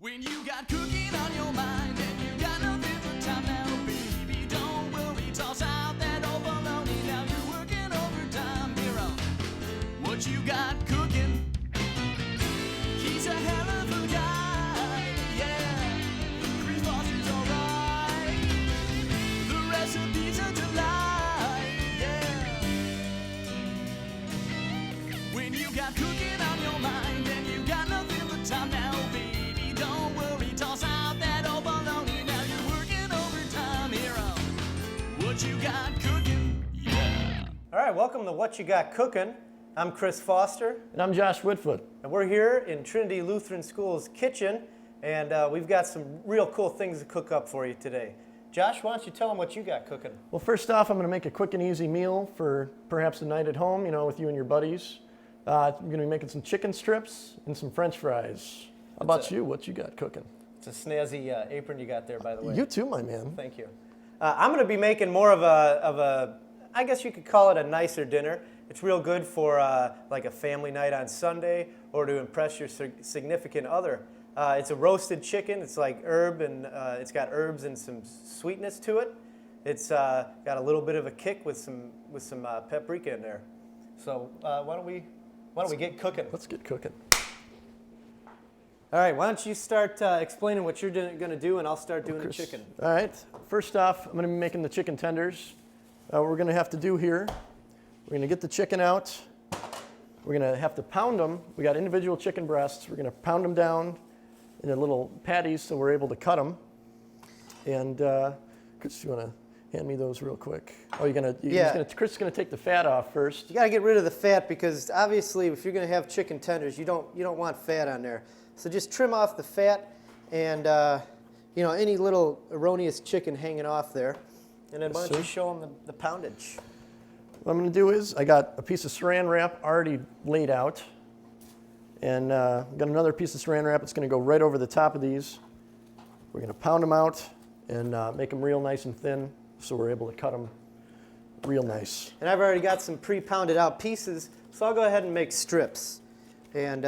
When you got cooking on your mind and you got nothing but time now, baby, don't worry, toss out that old baloney. Now you're working overtime here on What You Got Cooking. He's a hell of a guy, yeah. Chris Foster's alright. The recipe's a delight, yeah. When you got cooking on your mind and you got nothing but time now, baby, don't worry, toss out that old baloney. Now you're working overtime here on What You Got Cooking, yeah. All right, welcome to What You Got Cooking. I'm Chris Foster. And I'm Josh Whitfoot. And we're here in Trinity Lutheran School's kitchen, and we've got some real cool things to cook up for you today. Josh, why don't you tell them what you got cooking? Well, first off, I'm going to make a quick and easy meal for perhaps a night at home, with you and your buddies. I'm going to be making some chicken strips and some French fries. How about you? What you got cooking? It's a snazzy apron you got there, by the way. You too, my man. Thank you. I'm going to be making more of a, I guess you could call it a nicer dinner. It's real good for like a family night on Sunday or to impress your significant other. It's a roasted chicken. It's like herb and it's got herbs and some sweetness to it. It's got a little bit of a kick with some paprika in there. So why don't we get cooking? Let's get cooking. All right, why don't you start explaining what you're going to do, and I'll start doing the chicken. All right. First off, I'm going to be making the chicken tenders. What we're going to have to do here, we're going to get the chicken out. We're going to have to pound them. We got individual chicken breasts. We're going to pound them down into little patties so we're able to cut them. And Chris, you want to hand me those real quick? Oh, Chris is going to take the fat off first. You got to get rid of the fat because obviously if you're going to have chicken tenders, you don't want fat on there. So just trim off the fat and any little erroneous chicken hanging off there. And then why don't you show them the poundage? What I'm going to do is I got a piece of saran wrap already laid out. And I've got another piece of saran wrap that's going to go right over the top of these. We're going to pound them out and make them real nice and thin so we're able to cut them real nice. And I've already got some pre-pounded out pieces, so I'll go ahead and make strips and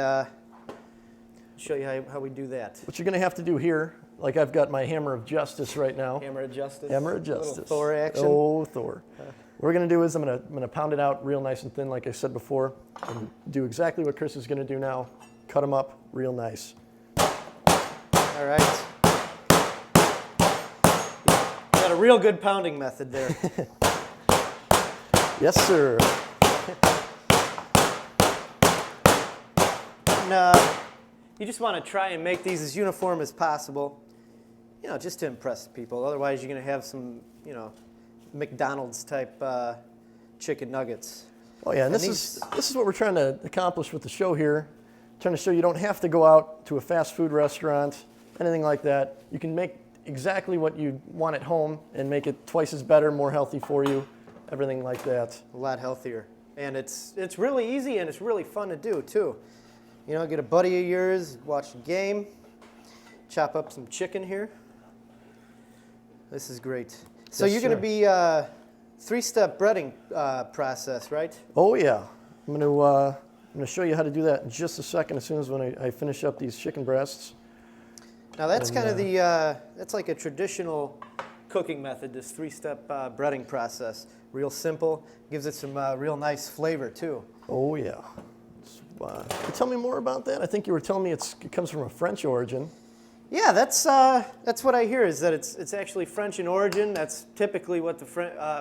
show you how we do that. What you're going to have to do here, like I've got my hammer of justice right now. Hammer of justice. Hammer of justice. Little Thor action. Oh, Thor. What we're going to do is I'm going to pound it out real nice and thin, like I said before, and do exactly what Chris is going to do now. Cut them up real nice. All right. Got a real good pounding method there. Yes, sir. And you just want to try and make these as uniform as possible, just to impress people. Otherwise, you're going to have some, McDonald's type chicken nuggets. Oh yeah, and this is what we're trying to accomplish with the show here. Trying to show you don't have to go out to a fast food restaurant, anything like that. You can make exactly what you want at home and make it twice as better, more healthy for you, everything like that. A lot healthier. And it's really easy and it's really fun to do too. Get a buddy of yours, watch the game, chop up some chicken here. This is great. So Yes, you're going to be three-step breading process, right? Oh yeah, I'm going to show you how to do that in just a second. As soon as when I finish up these chicken breasts. Now that's kind of that's like a traditional cooking method. This three-step breading process, real simple, gives it some real nice flavor too. Oh yeah. Can you tell me more about that? I think you were telling me it comes from a French origin. Yeah, that's what I hear is that it's actually French in origin. That's typically what the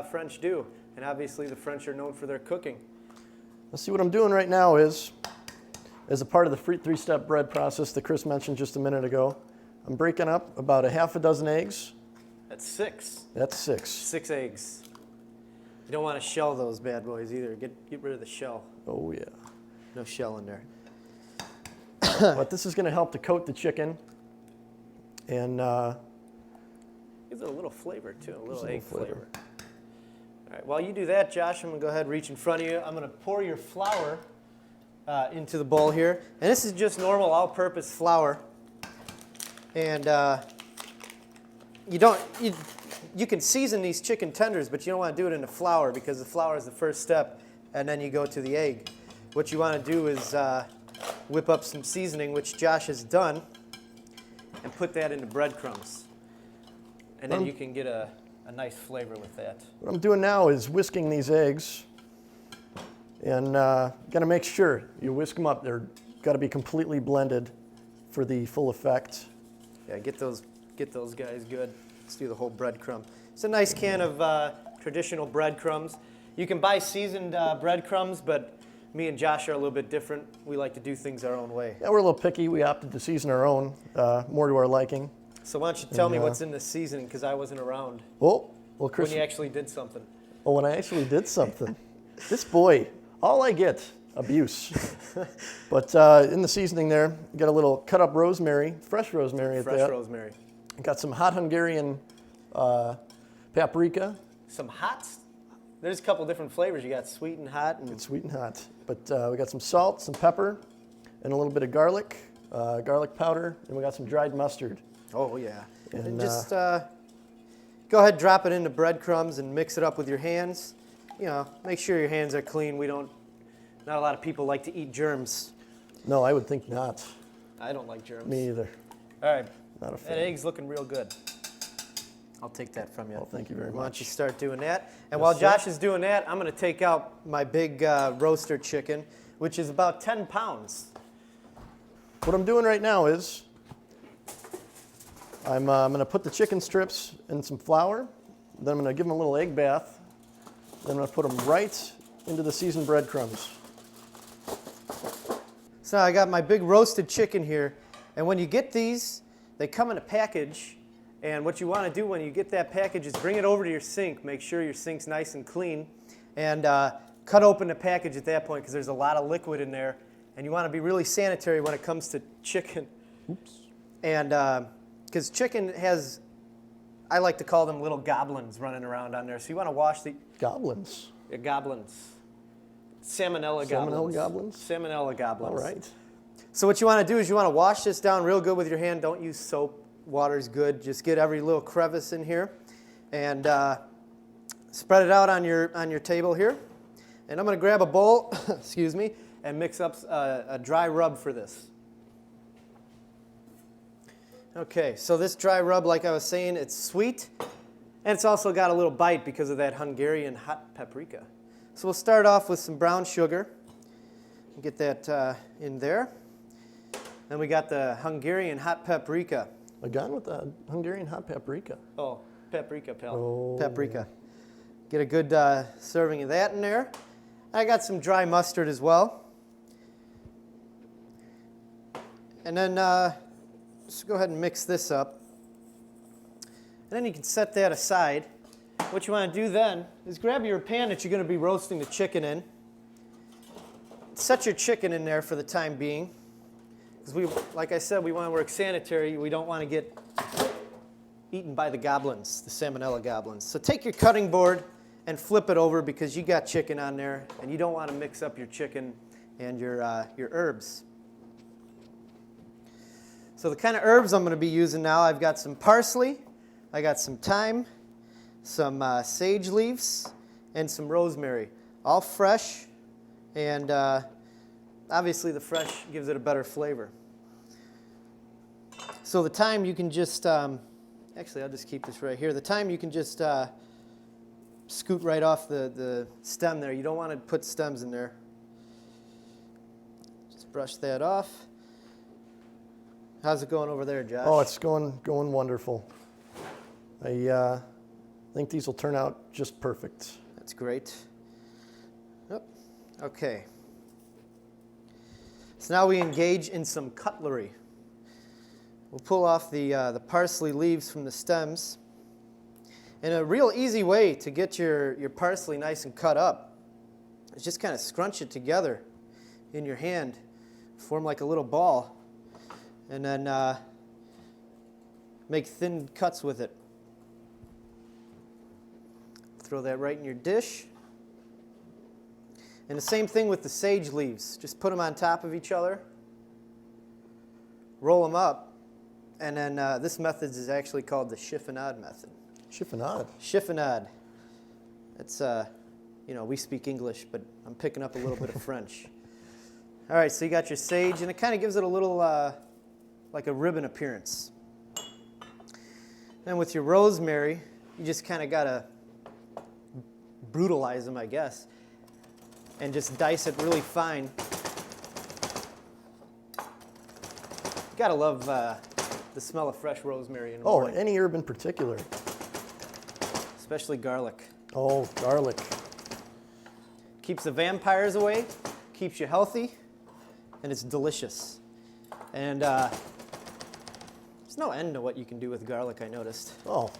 French do, and obviously the French are known for their cooking. Let's see what I'm doing right now is, as a part of the three-step bread process that Chris mentioned just a minute ago, I'm breaking up about a half a dozen eggs. That's 6. That's 6. 6 eggs. You don't want to shell those bad boys either. Get rid of the shell. Oh yeah. No shell in there. But this is going to help to coat the chicken. And gives it a little flavor too, a little egg flavor. All right, while you do that, Josh, I'm going to go ahead and reach in front of you. I'm going to pour your flour into the bowl here. And this is just normal all-purpose flour. And you can season these chicken tenders, but you don't want to do it in the flour because the flour is the first step, and then you go to the egg. What you want to do is whip up some seasoning, which Josh has done. and put that into breadcrumbs. And then Um, you can get a nice flavor with that. What I'm doing now is whisking these eggs, and got to make sure you whisk them up. They're got to be completely blended for the full effect. Yeah, get those guys good. Let's do the whole breadcrumb. It's a nice can of traditional breadcrumbs. You can buy seasoned breadcrumbs, but me and Josh are a little bit different. We like to do things our own way. Yeah, we're a little picky. We opted to season our own, more to our liking. So why don't you tell me what's in this seasoning, because I wasn't around Well, Chris. when you actually did something. Well, when I actually did something, this boy, all I get, abuse. But in the seasoning there, you got a little cut up rosemary, fresh rosemary at Fresh that. rosemary. Got some hot Hungarian paprika. Some hot. There's a couple different flavors. You got sweet and hot. And It's sweet and hot. But we got some salt, some pepper, and a little bit of garlic, garlic powder, and we got some dried mustard. oh yeah. And And, just go ahead, drop it into breadcrumbs and mix it up with your hands. You know, make sure your hands are clean. Not a lot of people like to eat germs. No, I would think not. I don't like germs. Me either. All right. Not a fan. That egg's looking real good. I'll take that from you. Well, thank you very Why don't you much. start doing that? And Yes, while sir. Josh is doing that, I'm going to take out my big roaster chicken, which is about 10 pounds. What I'm doing right now is I'm going to put the chicken strips in some flour. Then I'm going to give them a little egg bath. Then I'm going to put them right into the seasoned breadcrumbs. So I got my big roasted chicken here. And when you get these, they come in a package. And what you want to do when you get that package is bring it over to your sink. Make sure your sink's nice and clean. And cut open the package at that point because there's a lot of liquid in there. And you want to be really sanitary when it comes to chicken. Oops. And because chicken has, I like to call them little goblins running around on there. So you want to wash the Goblins. goblins. Salmonella Salmonella goblins? Salmonella goblins. All right. So what you want to do is you want to wash this down real good with your hand. Don't use soap. Water's good. Just get every little crevice in here. And spread it out on your table here. And I'm going to grab a bowl, excuse me, and mix up a dry rub for this. Okay, so this dry rub, like I was saying, it's sweet, and it's also got a little bite because of that Hungarian hot paprika. So we'll start off with some brown sugar. Get that in there. Then we got the Hungarian hot paprika. Again with the Hungarian hot paprika. Oh, paprika, pal. Oh. Paprika. Get a good serving of that in there. I got some dry mustard as well. And then just go ahead and mix this up. And then you can set that aside. What you want to do then is grab your pan that you're going to be roasting the chicken in. Set your chicken in there for the time being. Because like I said, we want to work sanitary. We don't want to get eaten by the goblins, the salmonella goblins. So take your cutting board and flip it over because you got chicken on there, and you don't want to mix up your chicken and your herbs. So the kind of herbs I'm going to be using now, I've got some parsley, I got some thyme, some sage leaves, and some rosemary. All fresh, and obviously the fresh gives it a better flavor. So the thyme you can just, actually I'll just keep this right here. The thyme you can just scoot right off the stem there. You don't want to put stems in there. Just brush that off. How's it going over there, Josh? Oh, it's going wonderful. I think these will turn out just perfect. That's great. Yep. Okay. So now we engage in some cutlery. We'll pull off the parsley leaves from the stems. And a real easy way to get your parsley nice and cut up is just kind of scrunch it together in your hand, form like a little ball, and then make thin cuts with it. Throw that right in your dish. And the same thing with the sage leaves. Just put them on top of each other, roll them up, and then this method is actually called the chiffonade method. Chiffonade. Chiffonade. It's, we speak English, but I'm picking up a little bit of French. All right, so you got your sage, and it kind of gives it a little, like a ribbon appearance. Then with your rosemary, you just kind of got to brutalize them, I guess, and just dice it really fine. You got to love the smell of fresh rosemary in the morning, any herb in particular. especially garlic. Oh, garlic. Keeps the vampires away, keeps you healthy, and it's delicious. And there's no end to what you can do with garlic, I noticed. Oh,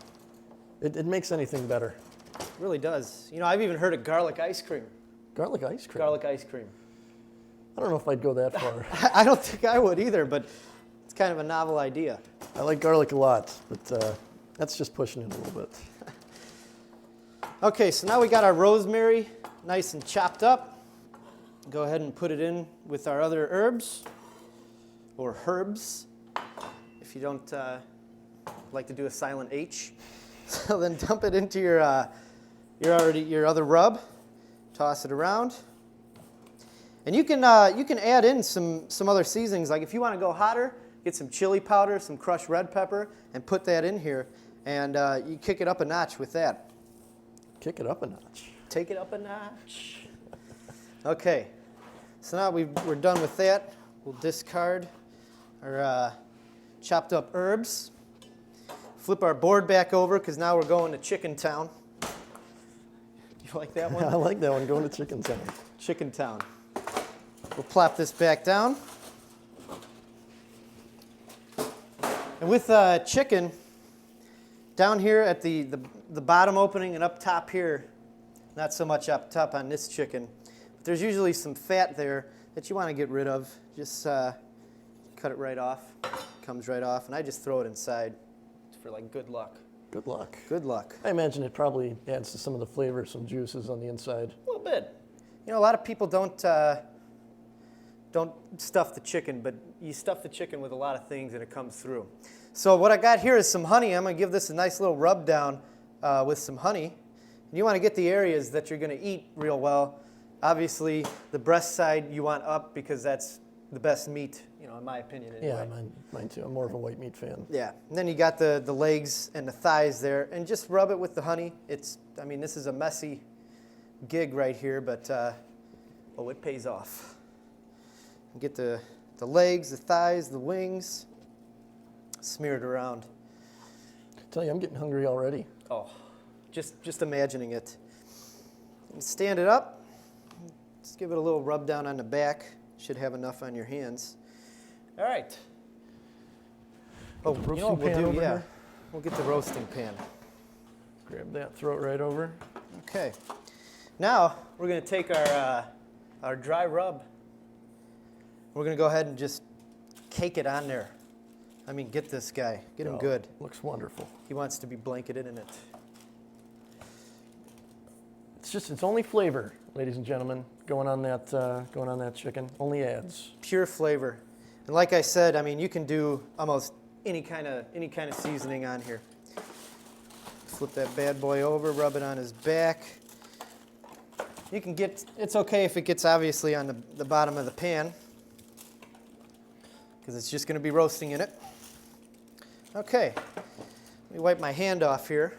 it makes anything better. It really does. You know, I've even heard of garlic ice cream. Garlic ice cream? Garlic ice cream. I don't know if I'd go that far. I don't think I would either, but it's kind of a novel idea. I like garlic a lot, but that's just pushing it a little bit. Okay, so now we got our rosemary nice and chopped up. Go ahead and put it in with our other herbs, or herbs, if you don't like to do a silent H. So then dump it into your other rub, toss it around, and you can add in some other seasonings. Like if you want to go hotter, get some chili powder, some crushed red pepper, and put that in here, and you kick it up a notch with that. Kick it up a notch. Take it up a notch. Okay, so now we're done with that. We'll discard our chopped up herbs. Flip our board back over because now we're going to Chicken Town. You like that one? I like that one, going to Chicken Town. Chicken Town. We'll plop this back down. And with chicken, down here at the bottom opening and up top here, not so much up top on this chicken, but there's usually some fat there that you want to get rid of. Just cut it right off. Comes right off, and I just throw it inside for like good luck. Good luck. Good luck. I imagine it probably adds to some of the flavor, some juices on the inside. A little bit. You know, a lot of people don't stuff the chicken, but you stuff the chicken with a lot of things and it comes through. So what I got here is some honey. I'm going to give this a nice little rub down with some honey. And you want to get the areas that you're going to eat real well. Obviously, the breast side you want up because that's the best meat, you know, in my opinion anyway. Yeah, mine too. I'm more of a white meat fan. Yeah, and then you got the legs and the thighs there, and just rub it with the honey. I mean, this is a messy gig right here, but oh, it pays off. Get the legs, the thighs, the wings, smear it around. I tell you, I'm getting hungry already. Oh, just imagining it. And stand it up. Just give it a little rub down on the back. Should have enough on your hands. All right. Oh, you know what we'll do? Yeah, we'll get the roasting pan. Grab that, throw it right over. Okay. Now we're going to take our dry rub. We're going to go ahead and just cake it on there. I mean, get this guy. Get him good. Looks wonderful. He wants to be blanketed in it. It's only flavor, ladies and gentlemen, going on that chicken. Only adds. Pure flavor. And like I said, I mean, you can do almost any kind of seasoning on here. Flip that bad boy over, rub it on his back. You can it's okay if it gets obviously on the bottom of the pan, because it's just going to be roasting in it. Okay, let me wipe my hand off here.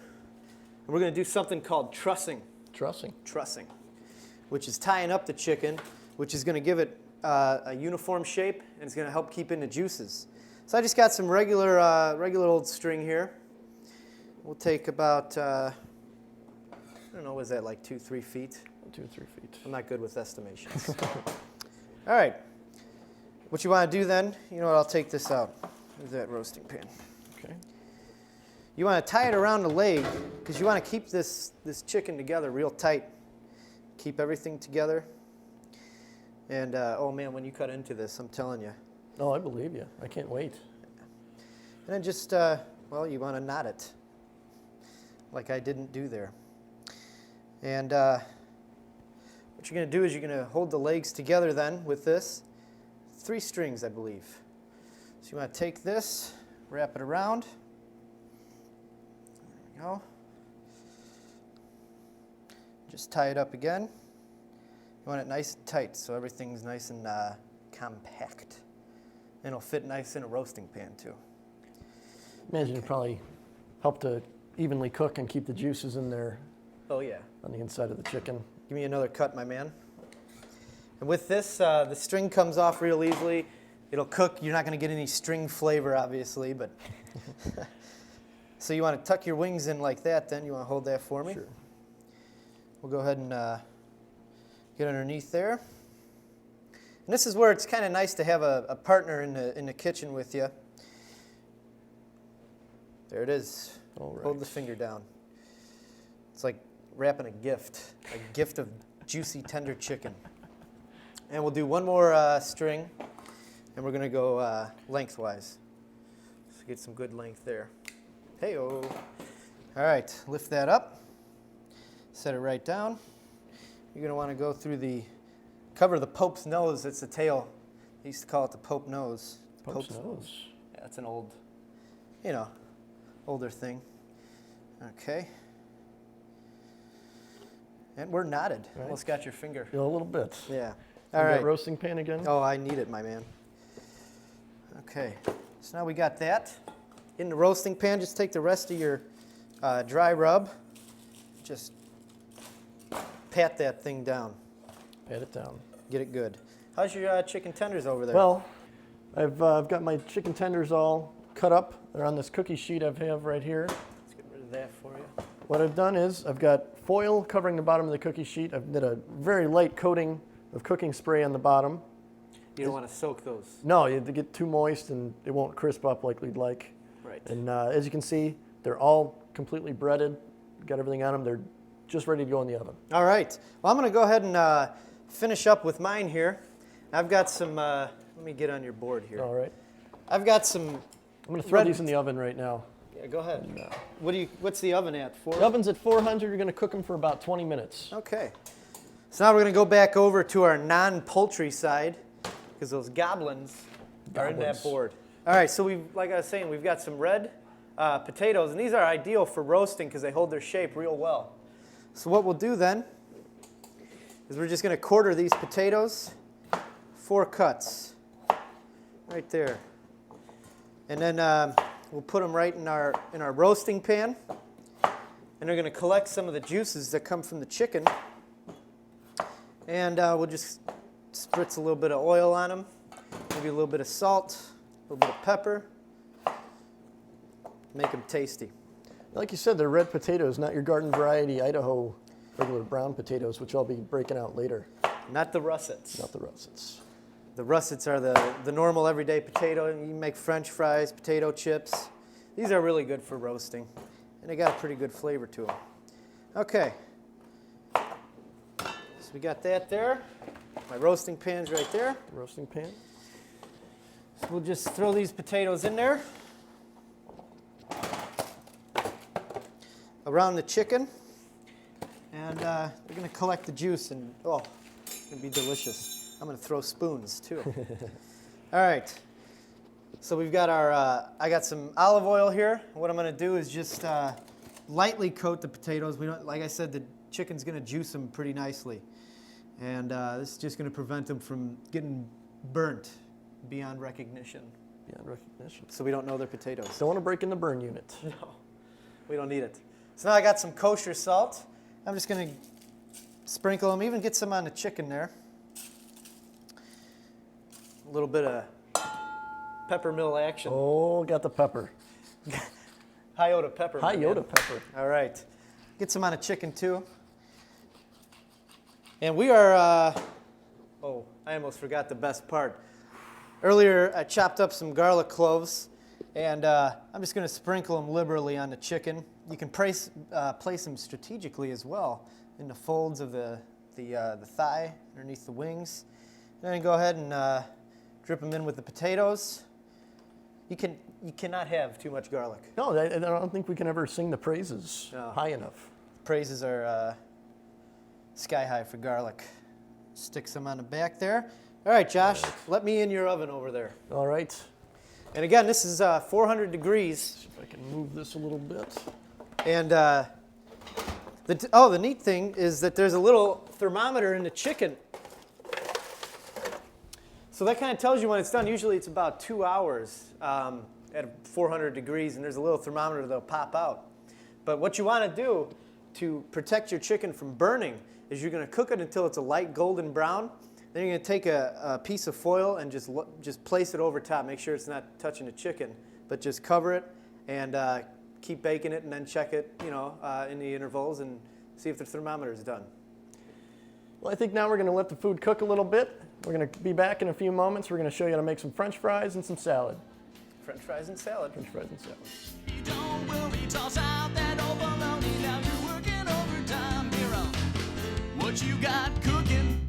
And we're going to do something called trussing. Trussing, which is tying up the chicken, which is going to give it a uniform shape, and it's going to help keep in the juices. So I just got some regular old string here. We'll take about, I don't know, was that like 2-3 feet? 2 or 3 feet. I'm not good with estimations. All right. What you want to do then, you know what, I'll take this out. There's that roasting pan. Okay. You want to tie it around the leg because you want to keep this chicken together real tight. Keep everything together. And, oh man, when you cut into this, I'm telling you. Oh, I believe you. I can't wait. And then just, well, you want to knot it like I didn't do there. And what you're going to do is you're going to hold the legs together then with this. 3 strings, I believe. So you want to take this, wrap it around. There we go. Just tie it up again. You want it nice and tight so everything's nice and compact. And it'll fit nice in a roasting pan too. Imagine you're probably help to evenly cook and keep the juices in there Oh yeah. on the inside of the chicken. Give me another cut, my man. And with this, the string comes off real easily. It'll cook. You're not going to get any string flavor, obviously, but. So you want to tuck your wings in like that, then? You want to hold that for me? Sure. We'll go ahead and get underneath there. And this is where it's kind of nice to have a partner in the kitchen with you. There it is. All right. Hold the finger down. It's like wrapping a gift of juicy, tender chicken. And we'll do one more string, and we're going to go lengthwise. So get some good length there. Hey-o. All right, lift that up. Set it right down. You're going to want to go through cover the Pope's nose. That's the tail. They used to call it the Pope nose. Pope's nose. Yeah, that's an old, older thing. Okay. And we're knotted. Right. Almost got your finger. Yeah, a little bit. Yeah. You All right. got roasting pan again? Oh, I need it, my man. Okay. So now we got that. In the roasting pan, just take the rest of your dry rub. Just pat that thing down. Pat it down. Get it good. How's your chicken tenders over there? Well, I've got my chicken tenders all cut up. They're on this cookie sheet I have right here. Let's get rid of that for you. What I've done is I've got foil covering the bottom of the cookie sheet. I've did a very light coating of cooking spray on the bottom. You don't want to soak those. No, you have to get too moist and it won't crisp up like we'd like. Right. And as you can see, they're all completely breaded. Got everything on them. They're just ready to go in the oven. All right. Well, I'm going to go ahead and finish up with mine here. I've got some, let me get on your board here. All right. I've got some. I'm going to throw red- these in the oven right now. Yeah, go ahead. What's the oven at? The oven's at 400. You're going to cook them for about 20 minutes. Okay. So now we're going to go back over to our non-poultry side because those goblins are in that board. All right, so like I was saying, we've got some red potatoes, and these are ideal for roasting because they hold their shape real well. So what we'll do then is we're just going to quarter these potatoes, 4 cuts, right there. And then we'll put them right in our roasting pan, and they're going to collect some of the juices that come from the chicken. And we'll just spritz a little bit of oil on them, maybe a little bit of salt, a little bit of pepper. Make them tasty. Like you said, they're red potatoes, not your garden variety Idaho regular brown potatoes, which I'll be breaking out later. Not the russets. Not the russets. The russets are the normal everyday potato. You can make French fries, potato chips. These are really good for roasting, and they got a pretty good flavor to them. Okay. So we got that there. My roasting pan's right there. Roasting pan. So we'll just throw these potatoes in there. Around the chicken. And they're going to collect the juice, and oh, it's going to be delicious. I'm going to throw spoons too. All right. So we've got I got some olive oil here. What I'm going to do is just lightly coat the potatoes. Like I said, the chicken's going to juice them pretty nicely. And this is just going to prevent them from getting burnt beyond recognition. Beyond recognition. So we don't know they're potatoes. Don't want to break in the burn unit. No, we don't need it. So now I got some kosher salt. I'm just going to sprinkle them, even get some on the chicken there. A little bit of pepper mill action. Oh, got the pepper. Hyota pepper. my man. Hyota pepper. All right. Get some on the chicken too. And we are, oh, I almost forgot the best part. Earlier, I chopped up some garlic cloves, and I'm just going to sprinkle them liberally on the chicken. You can place them strategically as well in the folds of the thigh, underneath the wings. And then go ahead and drip them in with the potatoes. You cannot have too much garlic. No, I don't think we can ever sing the praises high enough. Praises are sky high for garlic. Stick some on the back there. All right, Josh, let me in your oven over there. All right. And again, this is 400 degrees. See if I can move this a little bit. And the neat thing is that there's a little thermometer in the chicken. So that kind of tells you when it's done. Usually it's about 2 hours. at 400 degrees, and there's a little thermometer that'll pop out. But what you want to do to protect your chicken from burning is you're going to cook it until it's a light golden brown. Then you're going to take a piece of foil and just place it over top. Make sure it's not touching the chicken, but just cover it and keep baking it, and then check it, in the intervals and see if the thermometer is done. Well, I think now we're going to let the food cook a little bit. We're going to be back in a few moments. We're going to show you how to make some French fries and some salad. French fries and salad. French fries and salad. Don't worry, toss out that old bologna. Now you're working overtime here on What You Got Cooking.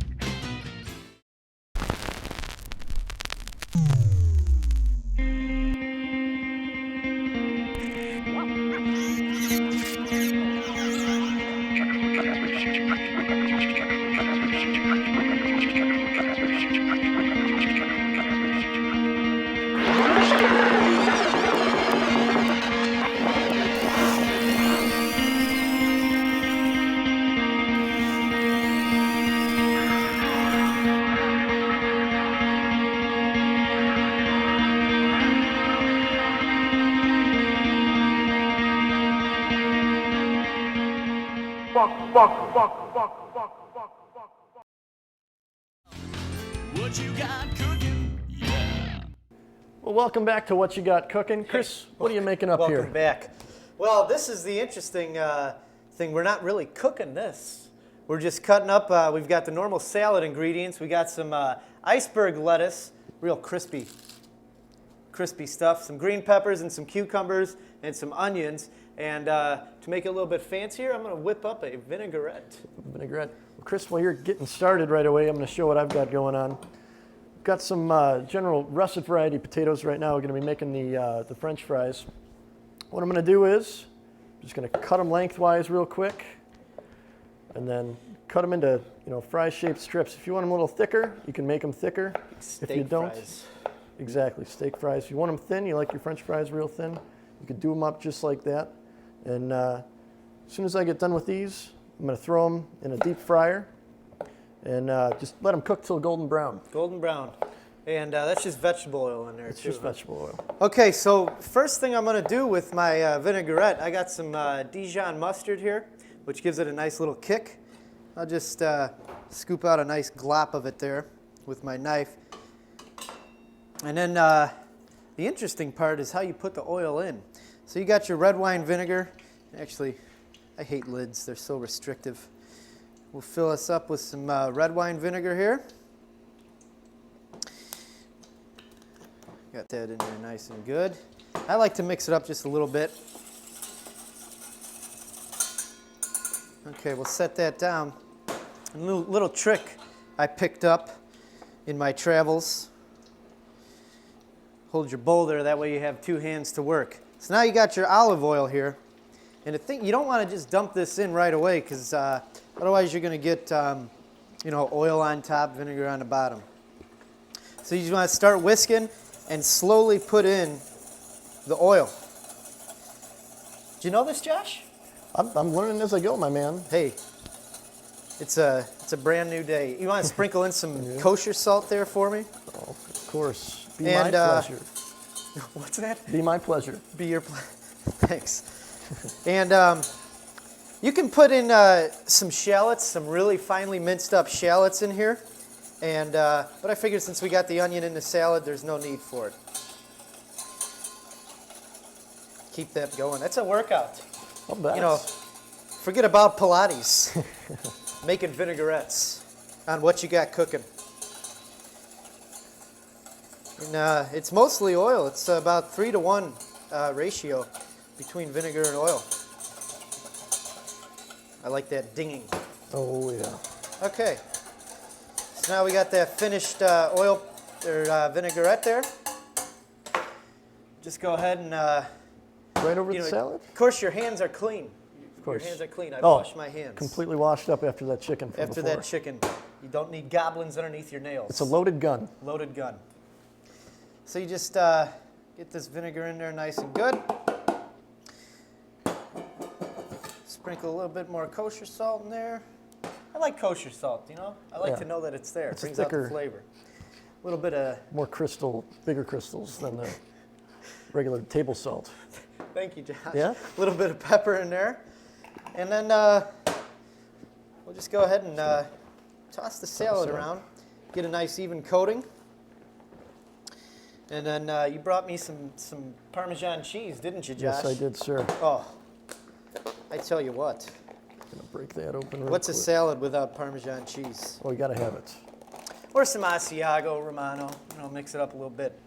What you got cooking? Yeah. Well, welcome back to What You Got Cooking. Chris, what are you making up here? Welcome back. Well, this is the interesting thing. We're not really cooking this. We're just cutting up. We've got the normal salad ingredients. We got some iceberg lettuce, real crispy stuff, some green peppers and some cucumbers and some onions. And to make it a little bit fancier, I'm going to whip up a vinaigrette. Vinaigrette. Well, Chris, while you're getting started right away, I'm going to show what I've got going on. Got some general russet variety potatoes right now. We're going to be making the French fries. What I'm going to do is I'm just going to cut them lengthwise real quick, and then cut them into fry-shaped strips. If you want them a little thicker, you can make them thicker. Steak if you don't, fries. Exactly, steak fries. If you want them thin, you like your French fries real thin, you could do them up just like that. And as soon as I get done with these, I'm going to throw them in a deep fryer and just let them cook till golden brown. Golden brown. And that's just vegetable oil in there, It's too. just vegetable oil. Okay, so first thing I'm going to do with my vinaigrette, I got some Dijon mustard here, which gives it a nice little kick. I'll just scoop out a nice glop of it there with my knife. And then the interesting part is how you put the oil in. So you got your red wine vinegar. Actually, I hate lids. They're so restrictive. We'll fill us up with some red wine vinegar here. Got that in there nice and good. I like to mix it up just a little bit. Okay, we'll set that down. A little trick I picked up in my travels. Hold your bowl there, that way you have two hands to work. So now you got your olive oil here. And you don't want to just dump this in right away, because otherwise you're going to get oil on top, vinegar on the bottom. So you just want to start whisking and slowly put in the oil. Do you know this, Josh? I'm learning as I go, my man. Hey, it's a brand new day. You want to sprinkle in some kosher salt there for me? Oh, of course. Be my pleasure. What's that? Be my pleasure. Be your pleasure. Thanks. And you can put in some shallots, some really finely minced up shallots in here. And but I figured since we got the onion in the salad, there's no need for it. Keep that going. That's a workout. I'll bet. Forget about Pilates. Making vinaigrettes on What You Got Cooking. And it's mostly oil. It's about 3-to-1 ratio between vinegar and oil. I like that dinging. Oh, yeah. Okay. So now we got that finished oil or vinaigrette there. Just go ahead and Right over the salad? Of course, your hands are clean. Of course. Your hands are clean. I Oh, wash my hands. Completely washed up after that chicken from After before. that chicken. You don't need goblins underneath your nails. It's a loaded gun. Loaded gun. So you just get this vinegar in there nice and good. Sprinkle a little bit more kosher salt in there. I like kosher salt, I like to know that it's there. It's It brings thicker. out the flavor. A little bit of... More bigger crystals than the regular table salt. Thank you, Josh. Yeah? A little bit of pepper in there. And then we'll just go ahead and toss the salad around. Get a nice even coating. And then you brought me some Parmesan cheese, didn't you, Josh? Yes, I did, sir. Oh, I tell you what. Gonna break that open real What's a quick. salad without Parmesan cheese? Oh, you gotta have it. Or some Asiago Romano, mix it up a little bit.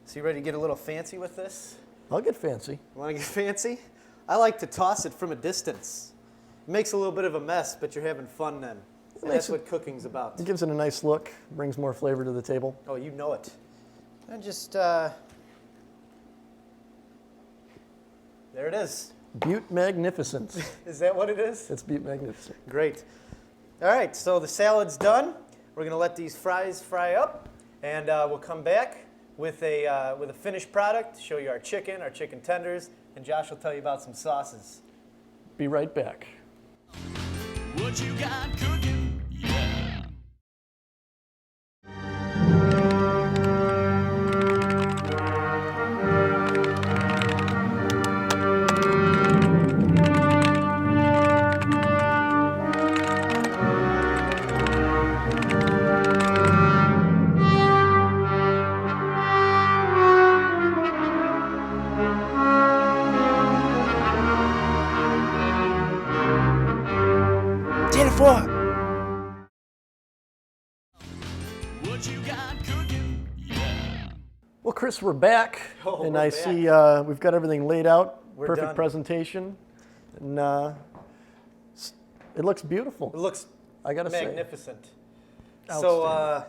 So you ready to get a little fancy with this? I'll get fancy. Want to get fancy? I like to toss it from a distance. It makes a little bit of a mess, but you're having fun then. And that's what cooking's about. It gives it a nice look, brings more flavor to the table. Oh, you know it. And just, there it is. Butte Magnificent. Is that what it is? It's Butte Magnificent. Great. All right, so the salad's done. We're gonna let these fries fry up, and we'll come back with a finished product, show you our chicken tenders, and Josh will tell you about some sauces. Be right back. What you got cooking? Yeah. What you got cooking? Yeah. Well, Chris, we're back, Oh, and we're I back. see we've got everything laid out. We're Perfect done. presentation, and it looks beautiful. It looks I gotta say. magnificent. Outstanding.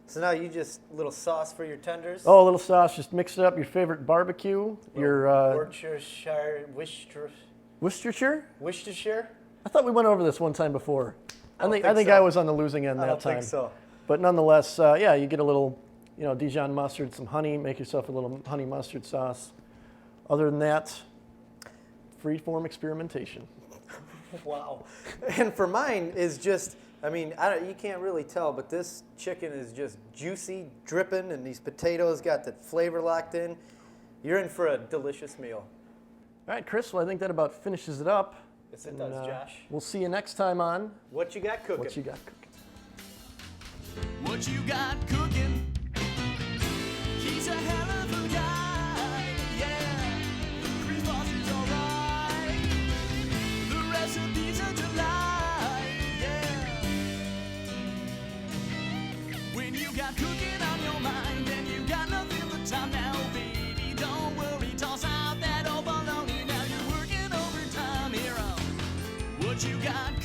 So now you just a little sauce for your tenders. Oh, a little sauce. Just mix it up. Your favorite barbecue. Your Worcestershire. Worcestershire. I thought we went over this one time before. I think so. I was on the losing end I that don't time. think so. But nonetheless, yeah, you get a little, Dijon mustard, some honey. Make yourself a little honey mustard sauce. Other than that, free-form experimentation. Wow. And for mine is just, you can't really tell, but this chicken is just juicy, dripping, and these potatoes got the flavor locked in. You're in for a delicious meal. All right, Chris, well, I think that about finishes it up. Yes, it does, Josh. We'll see you next time on What you got cooking? What You Got Cooking. What you got cooking? He's a hell of a guy, yeah. Chris Boss is alright. The recipe's a delight, yeah. When you got cooking on your mind and you got nothing but time now, baby, don't worry, toss out that old bologna. Now you're working overtime here on What You Got